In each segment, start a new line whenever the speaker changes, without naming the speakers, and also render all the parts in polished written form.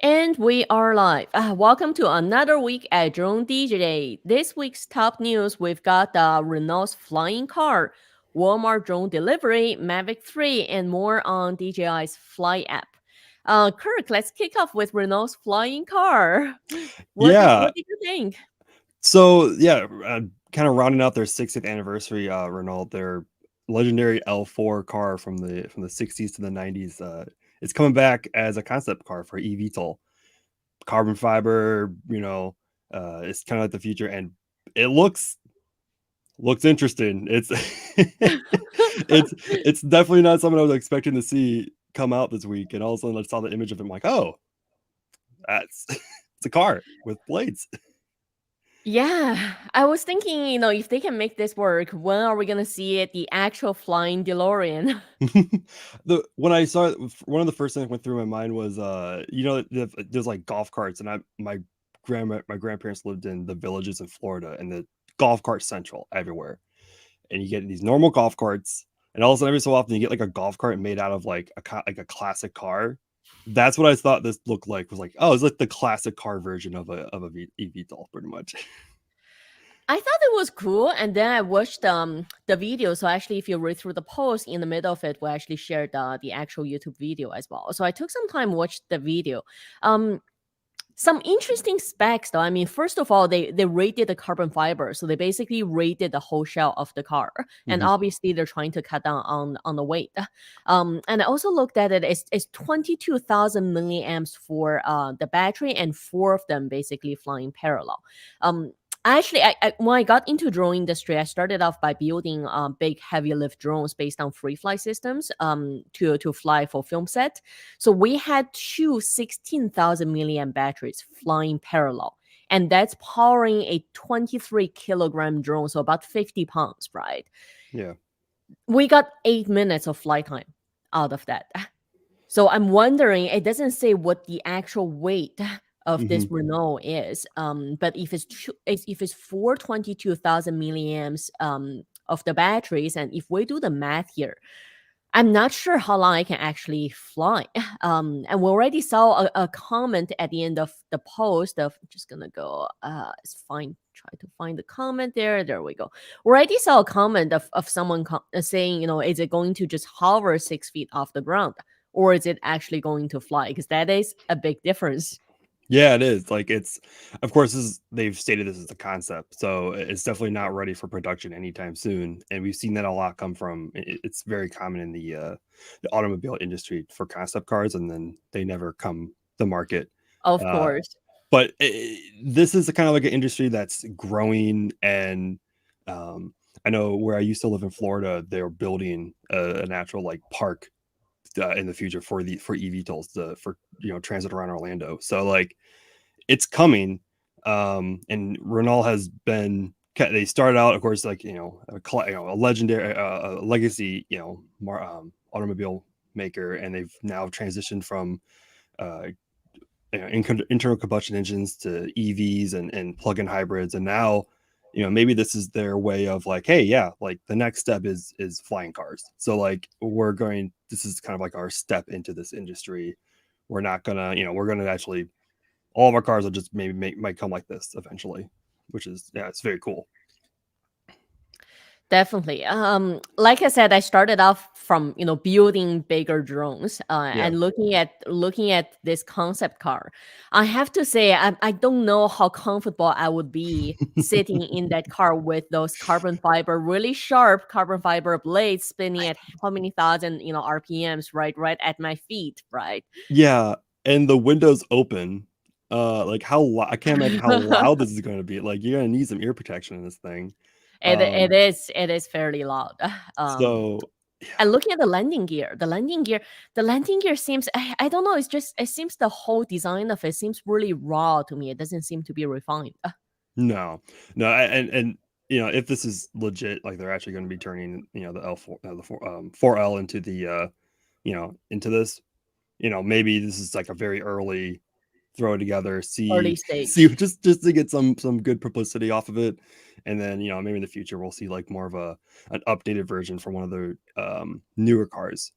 And we are live. Welcome to another week at DroneDJ. This week's top news, we've got Renault's flying car, Walmart drone delivery, Mavic 3, and more on DJI's Fly App. Kirk, let's kick off with Renault's flying car.
Yeah.
What did you think?
So yeah, kind of rounding out their 60th anniversary, Renault, their legendary L4 car from the 60s to the 90s, it's coming back as a concept car for eVTOL, carbon fiber. It's kind of like the future, and it looks interesting. It's it's definitely not something I was expecting to see come out this week, and all of a sudden I saw the image of it. I'm like, oh, that's it's a car with blades.
Yeah, I was thinking, if they can make this work, when are we gonna see it, the actual flying DeLorean?
When I saw it, one of the first things that went through my mind was, there's like golf carts, and my grandparents lived in the villages in Florida, and the golf cart central everywhere, and you get these normal golf carts, and all of a sudden every so often you get like a golf cart made out of like like a classic car. That's what I thought this looked like. Was like, oh, it's like the classic car version of a eVTOL, pretty much.
I thought it was cool, and then I watched the video. So actually, if you read through the post in the middle of it, we actually shared the actual YouTube video as well. So I took some time watched the video. Um, some interesting specs though. I mean, first of all, they rated the carbon fiber, so they basically rated the whole shell of the car, and
Mhm.
obviously they're trying to cut down on the weight. And I also looked at it. It's 22,000 milliamps for the battery, and four of them basically flying parallel. Actually, when I got into drone industry, I started off by building big heavy lift drones based on free fly systems to fly for film set. So we had two 16,000 milliamp batteries flying parallel. And that's powering a 23 kilogram drone, so about 50 pounds, right?
Yeah.
We got 8 minutes of flight time out of that. So I'm wondering, it doesn't say what the actual weight of this
Mhm.
Renault is. But if it's 422,000 milliamps of the batteries, and if we do the math here, I'm not sure how long I can actually fly. And we already saw a comment at the end of the post of just gonna go. It's fine. Try to find the comment there. There we go. We already saw a comment of someone saying, is it going to just hover 6 feet off the ground, or is it actually going to fly? Because that is a big difference.
Yeah, it is. Like of course, they've stated this as a concept, so it's definitely not ready for production anytime soon. And we've seen that a lot come from. It's very common in the automobile industry for concept cars, and then they never come to market.
Of
Uh,
course.
but this is kind of like an industry that's growing, and um, I know where I used to live in Florida, they're building an actual like park in the future for eVTOLs for transit around Orlando. So like it's coming. And Renault has been. They started out, of course, like a legendary, a legacy, automobile maker, and they've now transitioned from uh, internal combustion engines to EVs and plug-in hybrids, and now maybe this is their way of like, hey, yeah, like the next step is flying cars. So like this is kind of like our step into this industry. We're not gonna, we're gonna actually all of our cars will just maybe might come like this eventually, which is, yeah, it's very cool.
Definitely. Like I said, I started off from building bigger drones
Yeah.
and looking at this concept car. I have to say, I don't know how comfortable I would be sitting in that car with those carbon fiber, really sharp carbon fiber blades spinning at how many thousand RPMs, right at my feet, right?
Yeah, and the windows open. Like I can't imagine how loud this is going to be. Like you're gonna need some ear protection in this thing. Um,
It is fairly loud. Um,
so
And looking at the landing gear seems I don't know, it seems the whole design of it seems really raw to me. It doesn't seem to be refined.
no, no, and if this is legit, like they're actually going to be turning the L4 the 4L into into this, maybe this is like a very early throw it together,
Early
see
stage.
just to get some good publicity off of it, and then maybe in the future we'll see like more of an updated version for one of the newer cars,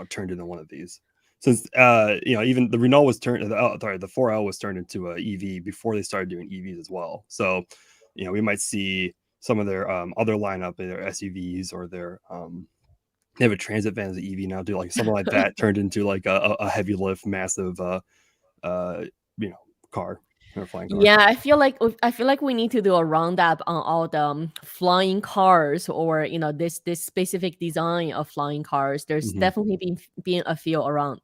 turned into one of these. since even the Renault was turned, the 4L was turned into a EV before they started doing EVs as well. So we might see some of their other lineup, their SUVs or their they have a transit van as an EV now, do like something like that turned into like a heavy lift, massive car or flying car.
Yeah, I feel like we need to do a roundup on all the flying cars, or this specific design of flying cars. There's
Hmm.
definitely been a few around.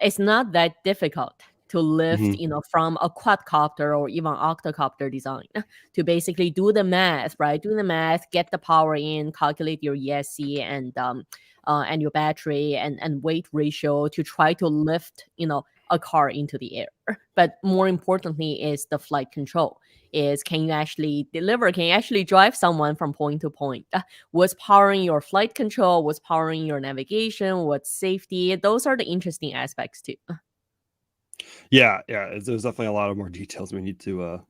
It's not that difficult to lift,
Hmm.
from a quadcopter or even octocopter design to basically do the math, right? Do the math, get the power in, calculate your ESC and your battery and weight ratio to try to lift, a car into the air. But more importantly is the flight control. Is can you actually deliver? Can you actually drive someone from point to point? What's powering your flight control? What's powering your navigation? What's safety? Those are the interesting aspects too.
Yeah, there's definitely a lot of more details we need to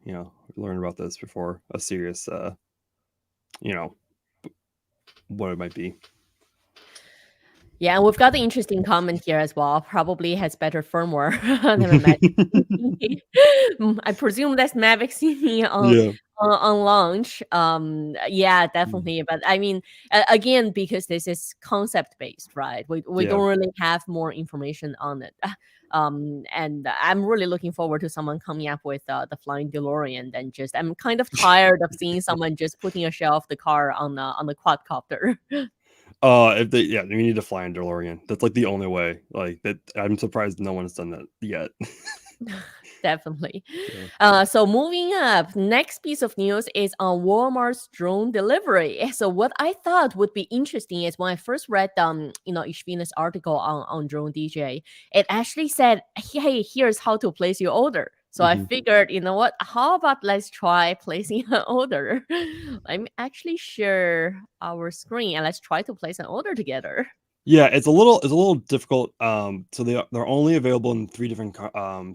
learn about this before a serious what it might be.
Yeah, and we've got the interesting comment here as well. Probably has better firmware than a Mavic Mini. I presume that's Mavic Mini
Yeah.
on launch. Yeah,
Mm.
definitely. But I mean, again, because this is concept based, right? We
Yeah.
don't really have more information on it. And I'm really looking forward to someone coming up with the flying DeLorean. And just I'm kind of tired of seeing someone just putting a shell of the car on the quadcopter.
If they we need to fly in DeLorean. That's like the only way. Like that, I'm surprised no one's done that yet.
Definitely.
Yeah.
So moving up, next piece of news is on Walmart's drone delivery. So what I thought would be interesting is when I first read Ishvina's article on DroneDJ, it actually said, "Hey, here's how to place your order." So I
Hmm.
figured, you know what? How about let's try placing an order? I'm actually share our screen and let's try to place an order together.
Yeah, it's a little difficult. So they're only available in 3 different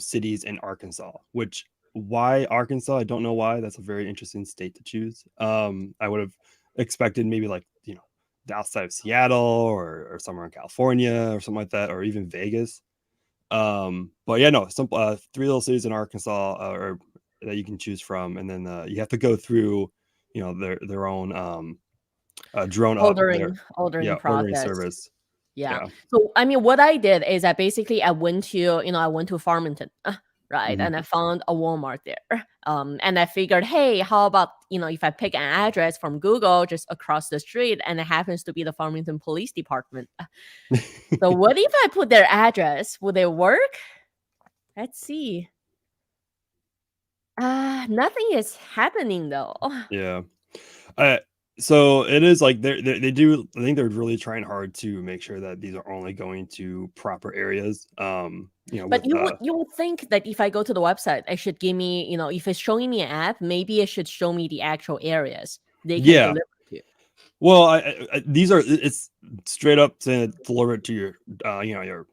cities in Arkansas. Which why Arkansas? I don't know why. That's a very interesting state to choose. I would have expected maybe like the outside of Seattle or somewhere in California or something like that, or even Vegas. But yeah, no, some 3 little cities in Arkansas or that you can choose from, and then you have to go through their own drone up there.
Ordering
Yeah, ordering
process.
service.
Yeah.
Yeah.
So I mean, what I did is I basically I went to Farmington, right,
Mhm.
and I found a Walmart there. And I figured, hey, how about if I pick an address from Google just across the street, and it happens to be the Farmington Police Department. So what if I put their address? Would it work? Let's see. Nothing is happening though.
Yeah. Uh, so it is like they do. I think they're really trying hard to make sure that these are only going to proper areas.
But
With
you would think that if I go to the website, it should give me, if it's showing me an app, maybe it should show me the actual areas they can
yeah.
deliver to.
Well, these are it's straight up to deliver it to your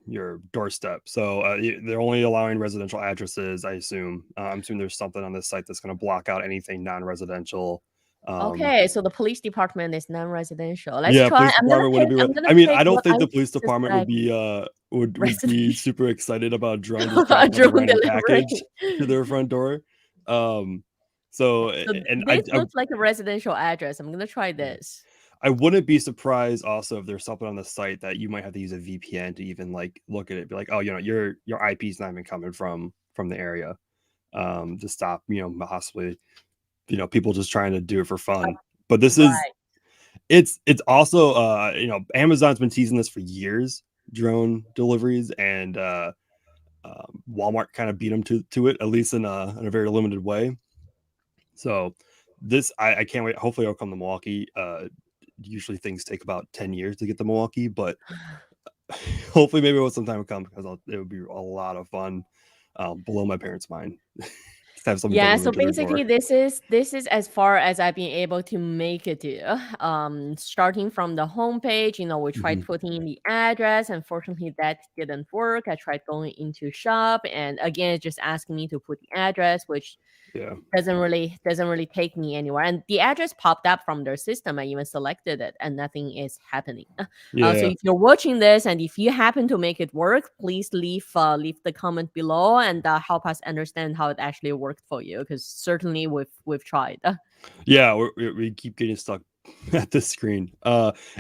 your doorstep. So they're only allowing residential addresses. I assume. I'm assuming there's something on this site that's going to block out anything non-residential. Um,
Okay, so the police department is non-residential. Let's
Yeah,
try.
police department wouldn't be
I'm gonna
I mean,
pick
I don't
what
think
I
the police department would
suspect
be, would be
residential
super excited about a drone just dropping like a
drone
random
delivery.
package to their front door. Um, so
So
and
this looks like a residential address. I'm gonna try
yeah.
this.
I wouldn't be surprised also if there's something on the site that you might have to use a VPN to even like look at it, be like, oh, your IP is not even coming from the area. To stop, possibly, people just trying to do it for fun. But this is
Right.
it's also Amazon's been teasing this for years, drone deliveries, and Walmart kind of beat them to it, at least in a very limited way. So this I can't wait. Hopefully it'll come to Milwaukee. Usually things take about 10 years to get to Milwaukee, but hopefully maybe it will sometime come, because it would be a lot of fun, blow my parents' mind. have something
Yeah,
delivered
so
to their
basically
door.
this is as far as I've been able to make it to. Starting from the homepage, we tried
Hmm.
putting in the address. Unfortunately, that didn't work. I tried going into shop, and again, it's just asking me to put the address, which
Yeah.
doesn't really take me anywhere. And the address popped up from their system. I even selected it, and nothing is happening. So
Yeah.
if you're watching this, and if you happen to make it work, please leave the comment below and help us understand how it actually worked for you. Because certainly we've tried.
Yeah, we keep getting stuck at this screen.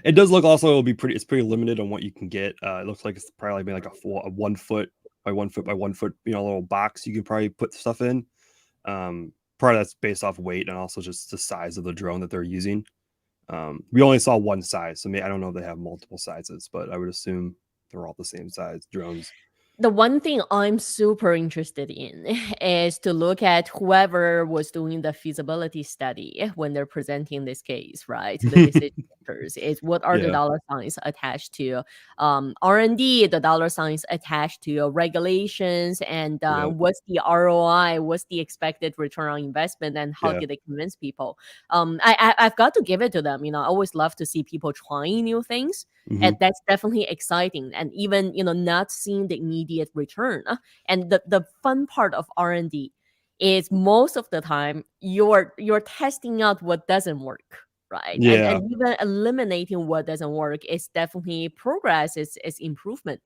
It does look also it'll be pretty. It's pretty limited on what you can get. It looks like it's probably maybe like a 1 foot by 1 foot by 1 foot, little box you can probably put stuff in. Part of that's based off weight and also just the size of the drone that they're using. We only saw one size, so maybe I don't know if they have multiple sizes, but I would assume they're all the same size drones.
The one thing I'm super interested in is to look at whoever was doing the feasibility study when they're presenting this case, right, to the decision makers. Is what are the
Yeah,
dollar signs attached to R&D, the dollar signs attached to regulations, and
yeah,
what's the ROI, what's the expected return on investment, and how
yeah.
did they convince people? I've got to give it to them. I always love to see people trying new things,
Hmm.
and that's definitely exciting. And even not seeing the immediate return. And the fun part of R&D is most of the time you're testing out what doesn't work, right? and
Yeah.
and even eliminating what doesn't work is definitely progress, is improvement.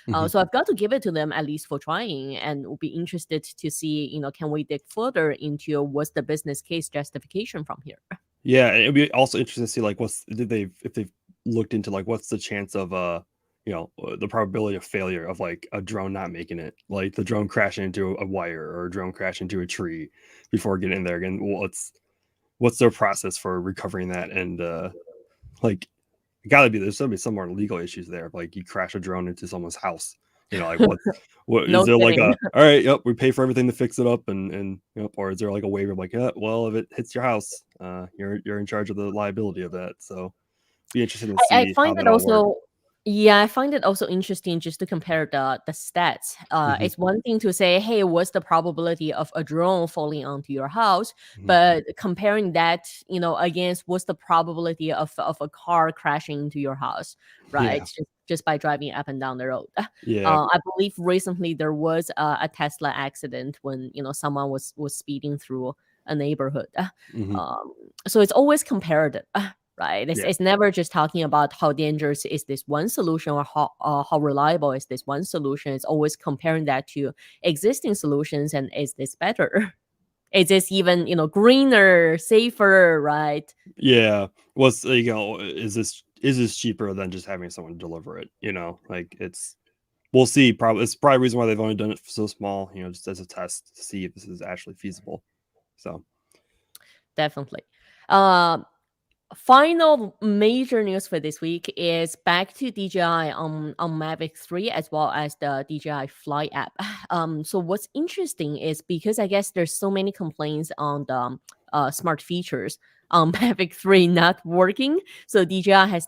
Hmm.
So I've got to give it to them at least for trying, and will be interested to see, can we dig further into what's the business case justification from here.
Yeah, and it'd be also interesting to see like if they've looked into like what's the chance of the probability of failure of like a drone not making it, like the drone crashing into a wire or a drone crashing into a tree before getting in there again. What's their process for recovering that? And like there's gotta be some more legal issues there. Like you crash a drone into someone's house, like what is
No
there like
kidding.
all right, yep, we pay for everything to fix it up and yep, or is there like a waiver of like, yeah, well, if it hits your house, you're in charge of the liability of that. So be interested to
I
see how
find
that
it
all works.
also Yeah, I find it also interesting just to compare the stats.
Hmm.
It's one thing to say, hey, what's the probability of a drone falling onto your house?
Hmm.
But comparing that, against what's the probability of a car crashing into your house, right?
Yeah,
Just by driving up and down the road.
yeah.
I believe recently there was a Tesla accident when someone was speeding through a neighborhood.
Hmm.
Um, so it's always comparative. Right, it's,
Yeah.
it's never just talking about how dangerous is this one solution, or how reliable is this one solution. It's always comparing that to existing solutions, and is this better? Is this even greener, safer, right?
Yeah. What's is this cheaper than just having someone deliver it? Like we'll see. Probably it's probably the reason why they've only done it so small, just as a test to see if this is actually feasible. So
Definitely. uh Final major news for this week is back to DJI on Mavic 3, as well as the DJI Fly app. So what's interesting is, because I guess there's so many complaints on the smart features on Mavic 3 not working, so DJI has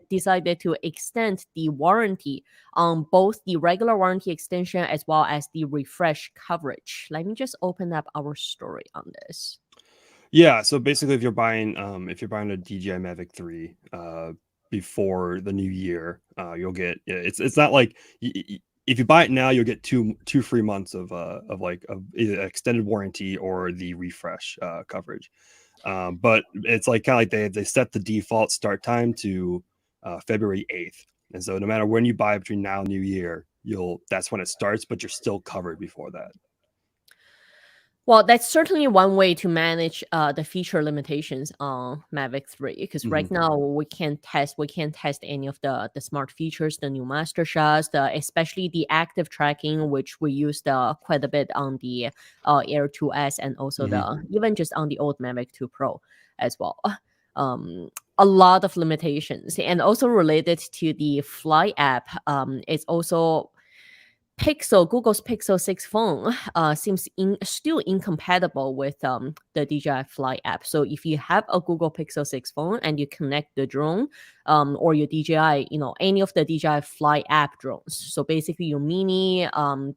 decided to extend the warranty on both the regular warranty extension as well as the refresh coverage. Let me just open up our story on this.
yeah, so basically, if you're buying a DJI Mavic 3 before the new year, you'll get it's not like if you buy it now, you'll get two free months of like of either extended warranty or the refresh coverage. But it's like kind of like they set the default start time to February 8th, and so no matter when you buy between now and New Year, that's when it starts, but you're still covered before that.
Well, that's certainly one way to manage the feature limitations on Mavic 3, because
Hmm.
right now we can't test any of the smart features, the new master shots, especially the active tracking, which we used quite a bit on the Air 2S, and also
Hmm.
the even just on the old Mavic 2 Pro as well. A lot of limitations, and also related to the Fly app. It's also Google's Pixel 6 phone seems still incompatible with the DJI Fly app. So if you have a Google Pixel 6 phone and you connect the drone or your DJI, any of the DJI Fly app drones. So basically your Mini,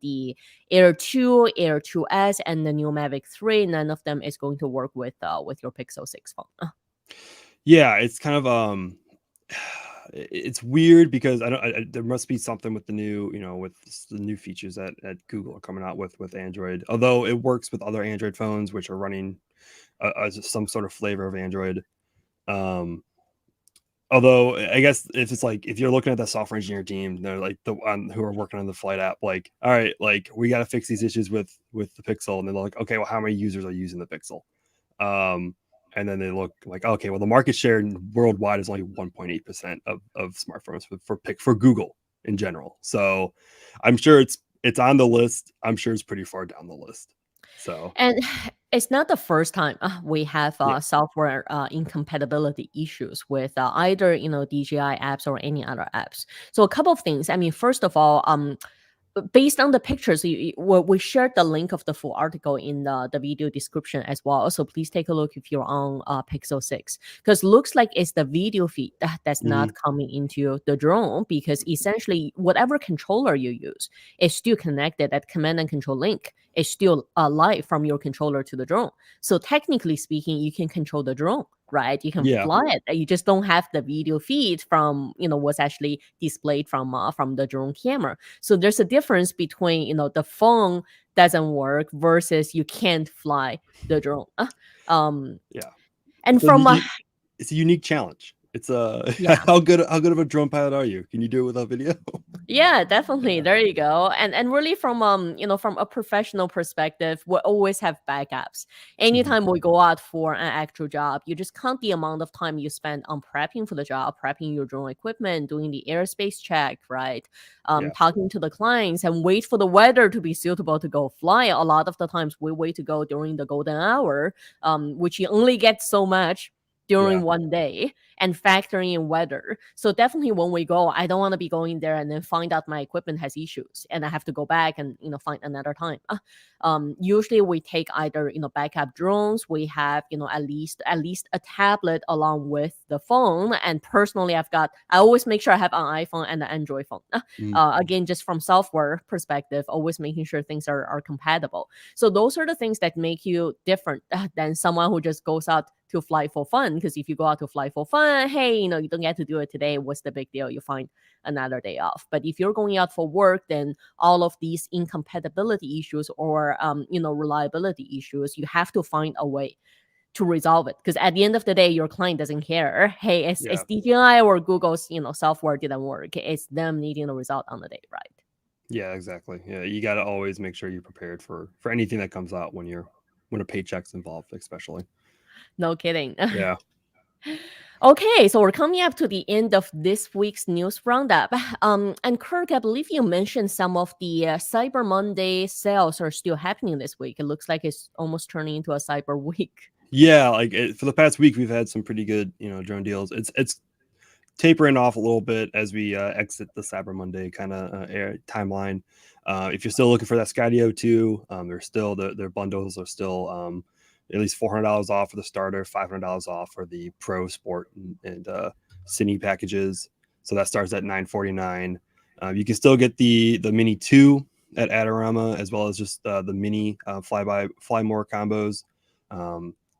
the Air 2, Air 2S, and the new Mavic 3, none of them is going to work with your Pixel 6 phone.
Yeah, it's kind of it's weird because there must be something with the new, with the new features that Google are coming out with Android. Although it works with other Android phones which are running some sort of flavor of Android. Although I guess if you're looking at the software engineer team, they're like who are working on the Flight app, like, all right, like we got to fix these issues with the Pixel, and they're like, okay, well, how many users are using the Pixel? And then they look like, okay, well, the market share worldwide is only 1.8% of smartphones for Google in general. So I'm sure it's on the list. I'm sure it's pretty far down the list. So,
and it's not the first time we have
yeah.
software incompatibility issues with either DJI apps or any other apps. So a couple of things. I mean, first of all, based on the pictures, we shared the link of the full article in the video description as well. So please take a look if you're on Pixel 6, because looks like it's the video feed that's not coming into the drone, because essentially whatever controller you use is still connected. That command and control link is still live from your controller to the drone. So technically speaking, you can control the drone, right? You can fly it. You just don't have the video feed from what's actually displayed from the drone camera. So there's a difference between the phone doesn't work versus you can't fly the drone.
Yeah.
And
so
from
it's a unique challenge. It's
yeah.
how good of a drone pilot are you? Can you do it without video?
Yeah, definitely.
Yeah.
There you go. And really from from a professional perspective, we always have backups. Anytime we go out for an actual job, you just count the amount of time you spend on prepping for the job, prepping your drone equipment, doing the airspace check, right? Talking to the clients, and wait for the weather to be suitable to go fly. A lot of the times we wait to go during the golden hour, which you only get so much during one day, and factoring in weather. So definitely when we go, I don't want to be going there and then find out my equipment has issues and I have to go back and find another time. Usually we take either backup drones. We have at least a tablet along with the phone. And personally, I always make sure I have an iPhone and an Android phone. Again, just from software perspective, always making sure things are compatible. So those are the things that make you different than someone who just goes out to fly for fun. Because if you go out to fly for fun, hey, you don't get to do it today. What's the big deal? You find another day off. But if you're going out for work, then all of these incompatibility issues or reliability issues, you have to find a way to resolve it. Because at the end of the day, your client doesn't care. Hey, it's DJI or Google's software didn't work. It's them needing a result on the day, right?
Yeah, exactly. Yeah, you got to always make sure you're prepared for anything that comes out when a paycheck's involved, especially.
No kidding.
Yeah.
Okay, so we're coming up to the end of this week's news roundup. And Kirk, I believe you mentioned some of the Cyber Monday sales are still happening this week. It looks like it's almost turning into a Cyber Week.
Yeah, for the past week, we've had some pretty good, drone deals. It's tapering off a little bit as we exit the Cyber Monday kind of timeline. If you're still looking for that Skydio 2, they're still their bundles are still at least $400 off for the starter, $500 off for the Pro, Sport, and Cine packages. So that starts at $949. You can still get the Mini 2 at Adorama, as well as just the Mini Fly More combos.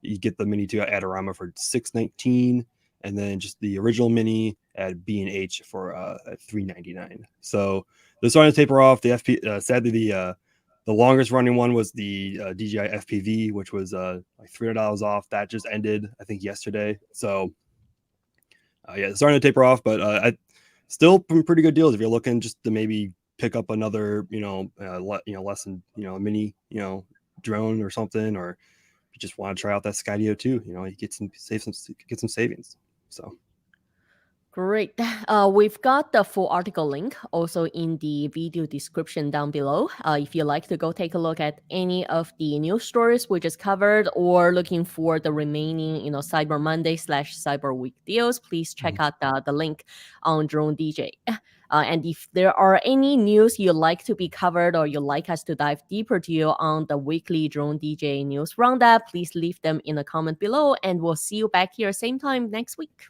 You get the Mini 2 at Adorama for $619, and then just the original Mini at B&H for at $399. So they're starting to taper off. The sadly, the longest running one was the DJI FPV, which was like $300 off. That just ended, I think, yesterday. So it's starting to taper off, but still pretty good deals if you're looking just to maybe pick up another, less than, mini, drone or something, or if you just want to try out that Skydio 2, you get some savings. So.
Great. We've got the full article link also in the video description down below. If you like to go take a look at any of the news stories we just covered, or looking for the remaining, Cyber Monday / Cyber Week deals, please check
Mhm.
out the link on DroneDJ. And if there are any news you'd like to be covered or you'd like us to dive deeper to you on the weekly DroneDJ news roundup, please leave them in the comment below, and we'll see you back here same time next week.